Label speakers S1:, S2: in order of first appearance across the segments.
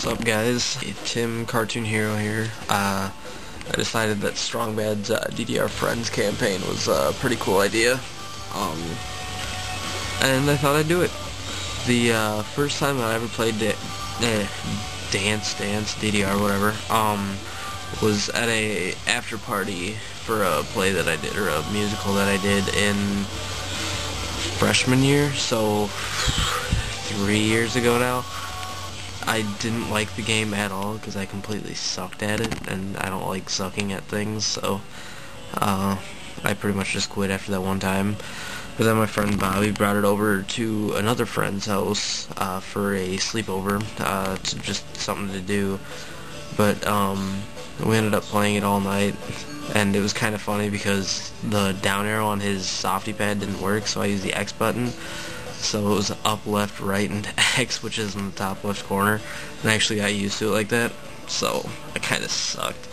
S1: What's up, guys? Tim, CartoonHero here. I decided that Strong Bad's DDR Friends campaign was a pretty cool idea, and I thought I'd do it. The first time I ever played Dance DDR, whatever, was at a after party for a play that I did, or a musical that I did in freshman year, so 3 years ago now. I didn't like the game at all because I completely sucked at it, and I don't like sucking at things, so I pretty much just quit after that one time. But then my friend Bobby brought it over to another friend's house for a sleepover, to just something to do. But we ended up playing it all night, and it was kind of funny because the down arrow on his softy pad didn't work, so I used the X button. So it was up, left, right, and X, which is in the top left corner, and I actually got used to it like that, so I kind of sucked.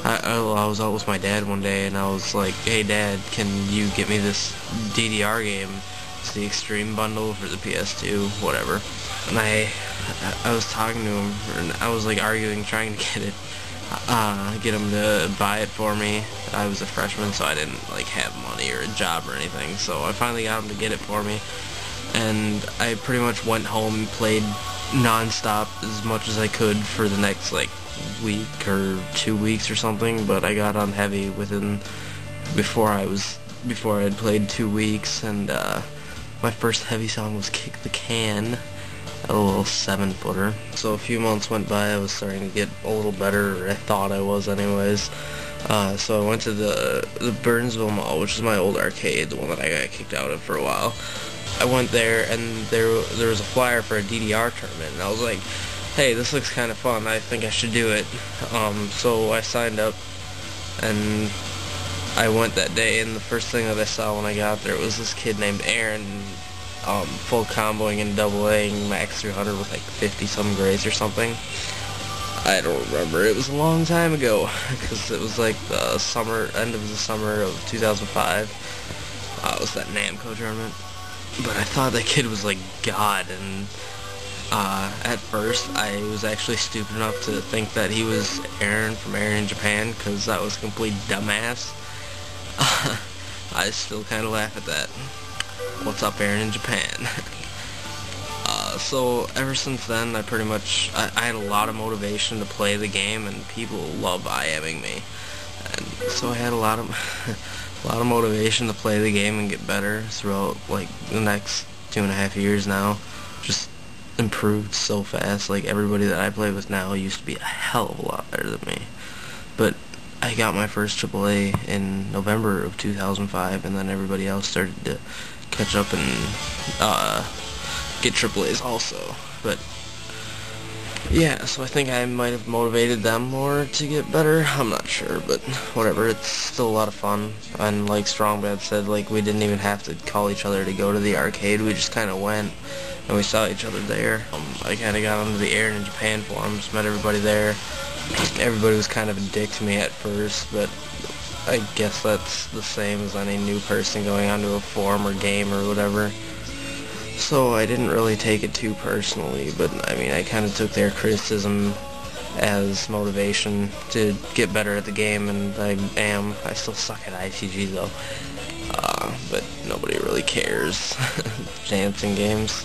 S1: I was out with my dad one day, and I was like, "Hey Dad, can you get me this DDR game? It's the Extreme bundle for the PS2, whatever." And I was talking to him, and I was like arguing, trying to get him to buy it for me. I was a freshman, so I didn't like have money or a job or anything, so I finally got him to get it for me. And I pretty much went home and played non-stop as much as I could for the next like week or 2 weeks or something, but I got on heavy before I had played 2 weeks, and my first heavy song was Kick the Can, a little 7-footer. So a few months went by, I was starting to get a little better, or I thought I was anyways. So I went to the Burnsville Mall, which is my old arcade, the one that I got kicked out of for a while. I went there, and there was a flyer for a DDR tournament, and I was like, "Hey, this looks kind of fun, I think I should do it." So I signed up, and I went that day, and the first thing that I saw when I got there was this kid named Aaron, full comboing and double-Aing max 300 with like 50-some grays or something. I don't remember. It was a long time ago, because it was like the end of the summer of 2005. It was that Namco tournament. But I thought that kid was like God, and at first I was actually stupid enough to think that he was Aaron from Aaron in Japan, because that was a complete dumbass. I still kind of laugh at that. What's up, Aaron in Japan? So ever since then, I had a lot of motivation to play the game, and people love IMing me, and so I had a lot of motivation to play the game and get better throughout like the next 2.5 years now. Just improved so fast. Like, everybody that I play with now used to be a hell of a lot better than me. But I got my first AAA in November of 2005, and then everybody else started to catch up and get AAAs also. But yeah, so I think I might have motivated them more to get better. I'm not sure, but whatever. It's still a lot of fun. And like Strong Bad said, like, we didn't even have to call each other to go to the arcade. We just kind of went, and we saw each other there. I kind of got onto the Aaron in Japan forums, met everybody there. Everybody was kind of a dick to me at first, but I guess that's the same as any new person going onto a forum or game or whatever. So I didn't really take it too personally, but I mean, I kind of took their criticism as motivation to get better at the game, and I still suck at ITG though, but nobody really cares. Dancing games.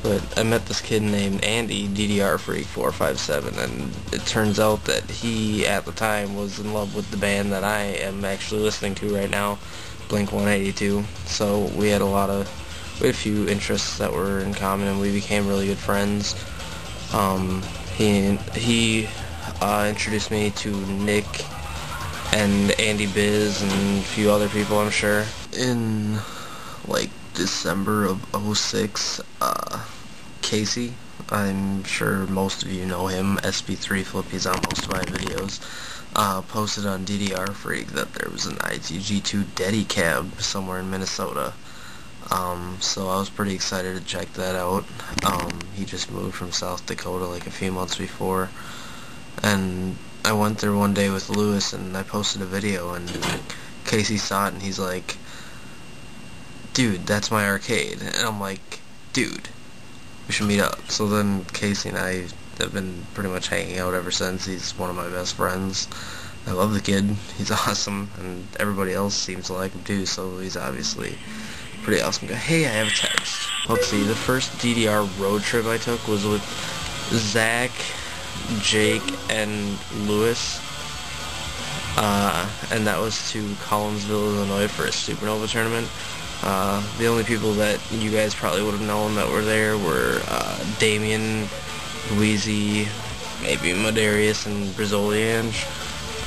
S1: But I met this kid named Andy, DDR Freak 457, and it turns out that he, at the time, was in love with the band that I am actually listening to right now, Blink-182, so we had a few interests that were in common, and we became really good friends. He introduced me to Nick and Andy Biz and a few other people, I'm sure. In like December of '06, Casey, I'm sure most of you know him, SB3 Flip, he's on most of my videos, posted on DDR Freak that there was an ITG2 Dedicab somewhere in Minnesota. So I was pretty excited to check that out. He just moved from South Dakota like a few months before, and I went there one day with Lewis, and I posted a video, and Casey saw it, and he's like, "Dude, that's my arcade." And I'm like, "Dude, we should meet up." So then Casey and I I've been pretty much hanging out ever since. He's one of my best friends. I love the kid. He's awesome, and everybody else seems to like him too, so he's obviously a pretty awesome guy. Hey, I have a text. Let's see, the first DDR road trip I took was with Zach, Jake, and Lewis. And that was to Collinsville, Illinois for a Supernova tournament. The only people that you guys probably would have known that were there were Damien, Louisi, maybe Madarius, and Brazoliange.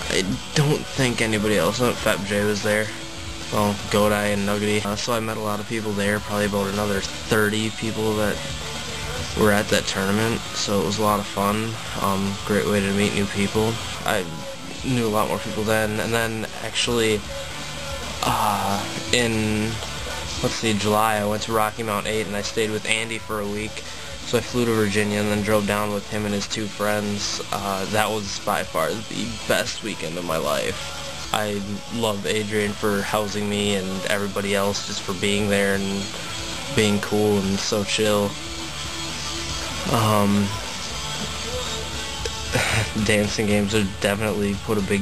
S1: I don't think anybody else. Fat J was there. Well, Godai and Nuggety. So I met a lot of people there, probably about another 30 people that were at that tournament. So it was a lot of fun. Great way to meet new people. I knew a lot more people then. And then actually, in, let's see, July, I went to Rocky Mount 8 and I stayed with Andy for a week. So I flew to Virginia and then drove down with him and his two friends. That was by far the best weekend of my life. I love Adrian for housing me and everybody else just for being there and being cool and so chill. Dancing games have definitely put a big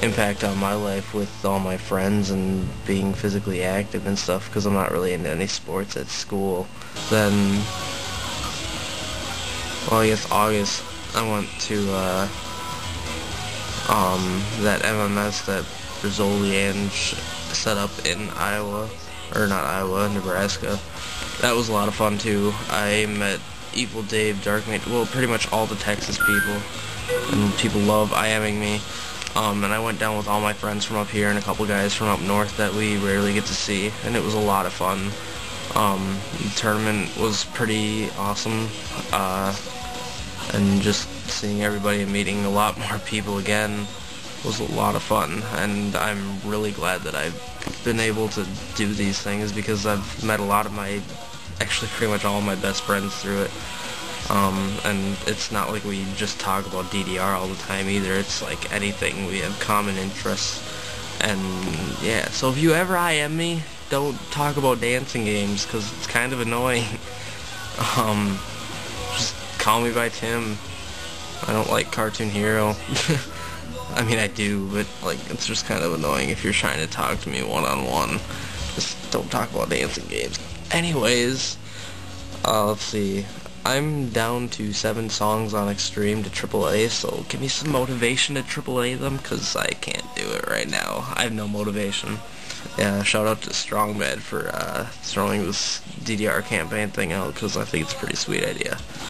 S1: impact on my life with all my friends and being physically active and stuff, because I'm not really into any sports at school. Then, well, I guess August, I went to that MMS that Brazoliange set up in Iowa, or not Iowa, Nebraska. That was a lot of fun too. I met Evil Dave, Darkmate, well, pretty much all the Texas people, and people love IMing me. And I went down with all my friends from up here and a couple guys from up north that we rarely get to see, and it was a lot of fun. The tournament was pretty awesome, and just seeing everybody and meeting a lot more people again was a lot of fun, and I'm really glad that I've been able to do these things, because I've met a lot of my, actually pretty much all of my best friends through it. And it's not like we just talk about DDR all the time either. It's like anything, we have common interests. And yeah, so if you ever IM me, don't talk about dancing games, because it's kind of annoying. Just call me by Tim. I don't like CartoonHero. I mean, I do, but like, it's just kind of annoying if you're trying to talk to me one-on-one. Just don't talk about dancing games. Anyways, let's see. I'm down to 7 songs on Extreme to AAA, so give me some motivation to AAA them, because I can't do it right now. I have no motivation. Yeah, shout out to StrongBad for throwing this DDR campaign thing out, because I think it's a pretty sweet idea.